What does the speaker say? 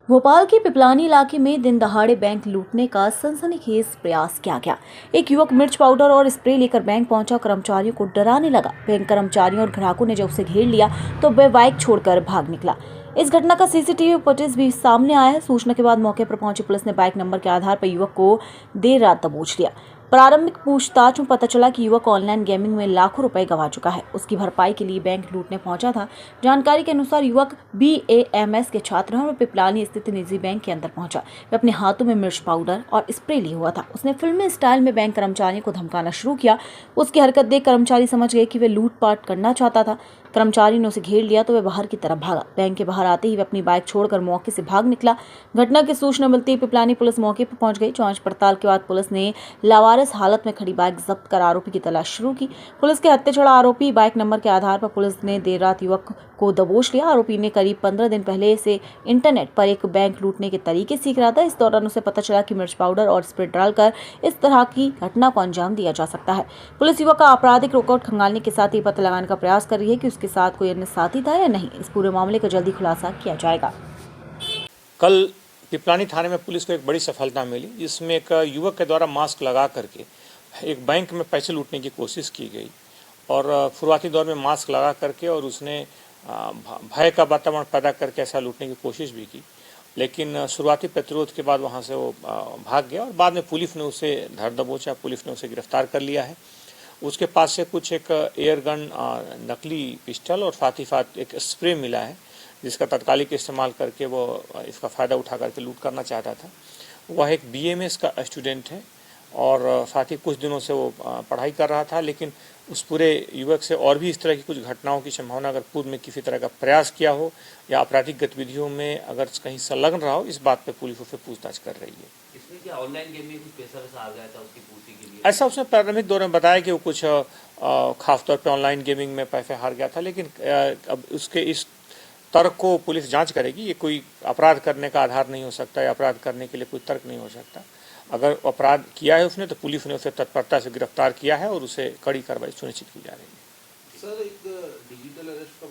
भोपाल के पिपलानी इलाके में दिन दहाड़े बैंक लूटने का सनसनीखेज प्रयास किया गया। एक युवक मिर्च पाउडर और स्प्रे लेकर बैंक पहुंचा, कर्मचारियों को डराने लगा। बैंक कर्मचारियों और ग्राहकों ने जब उसे घेर लिया तो वह बाइक छोड़कर भाग निकला। इस घटना का सीसीटीवी फुटेज भी सामने आया है। सूचना के बाद मौके पर पहुंची पुलिस ने बाइक नंबर के आधार पर युवक को देर रात दबोच लिया। प्रारंभिक पूछताछ में पता चला कि युवक ऑनलाइन गेमिंग में लाखों रुपए गंवा चुका है। उसकी भरपाई के लिए बैंक लूटने पहुंचा था। जानकारी के अनुसार युवक BAMS के छात्र हैं और पिपलानी स्थित निजी बैंक के अंदर पहुंचा। वह अपने हाथों में मिर्च पाउडर और स्प्रे लिए हुआ था। उसने फिल्मी स्टाइल में बैंक कर्मचारियों को धमकाना शुरू किया। उसकी हरकत देख कर्मचारी समझ गए कि वह लूटपाट करना चाहता था। कर्मचारी ने उसे घेर लिया तो वह बाहर की तरफ भागा। बैंक के बाहर आते ही वह अपनी बाइक छोड़कर मौके से भाग निकला। घटना की सूचना मिलती ही पिपलानी पुलिस मौके पर पहुंच गई। जांच पड़ताल के बाद पुलिस ने लावारिस हालत में खड़ी बाइक जब्त कर आरोपी की तलाश शुरू की। पुलिस के हत्या चढ़ा आरोपी बाइक नंबर के आधार पर पुलिस ने देर रात युवक को दबोच लिया। आरोपी ने करीब 15 दिन पहले से इंटरनेट पर एक बैंक लूटने के तरीके सीख रहा था। इस दौरान उसे पता चला कि मिर्च पाउडर और स्प्रे डालकर इस तरह की घटना को अंजाम दिया जा सकता है। पुलिस युवक का आपराधिक रिकॉर्ड खंगालने के साथ ही पता लगाने का प्रयास कर रही है कि उसके साथ कोई अन्य साथी था या नहीं। इस पूरे मामले का जल्दी खुलासा किया जाएगा। कल पिपलानी थाने में पुलिस को एक बड़ी सफलता मिली, जिसमें एक युवक के द्वारा मास्क लगा करके एक बैंक में पैसे लूटने की कोशिश की गई और शुरुआती दौर में मास्क लगा करके और उसने भय का वातावरण पैदा करके ऐसा लूटने की कोशिश भी की, लेकिन शुरुआती प्रतिरोध के बाद वहां से वो भाग गया और बाद में पुलिस ने उसे धर दबोचा। पुलिस ने उसे गिरफ्तार कर लिया है। उसके पास से कुछ एक एयर गन, नकली पिस्टल और साथ ही साथ एक स्प्रे मिला है, जिसका तत्कालिक इस्तेमाल करके वो इसका फ़ायदा उठा करके लूट करना चाहता था। वह एक BMS का स्टूडेंट है और साथ ही कुछ दिनों से वो पढ़ाई कर रहा था, लेकिन उस पूरे युवक से और भी इस तरह की कुछ घटनाओं की संभावना, अगर पूर्व में किसी तरह का प्रयास किया हो या आपराधिक गतिविधियों में अगर कहीं संलग्न रहा हो, इस बात पे पुलिस उससे पूछताछ कर रही है। इसमें क्या ऑनलाइन गेम में कुछ पैसा वैसा आ गया था उसकी पूर्ति के लिए? ऐसा उसने प्रारंभिक दौर में बताया कि वो कुछ खासतौर पर ऑनलाइन गेमिंग में पैसे हार गया था, लेकिन अब उसके इस तर्क को पुलिस जांच करेगी। ये कोई अपराध करने का आधार नहीं हो सकता या अपराध करने के लिए कोई तर्क नहीं हो सकता। अगर अपराध किया है उसने तो पुलिस ने उसे तत्परता से गिरफ्तार किया है और उसे कड़ी कार्रवाई सुनिश्चित की जा रही है। सर, एक डिजिटल अरेस्ट का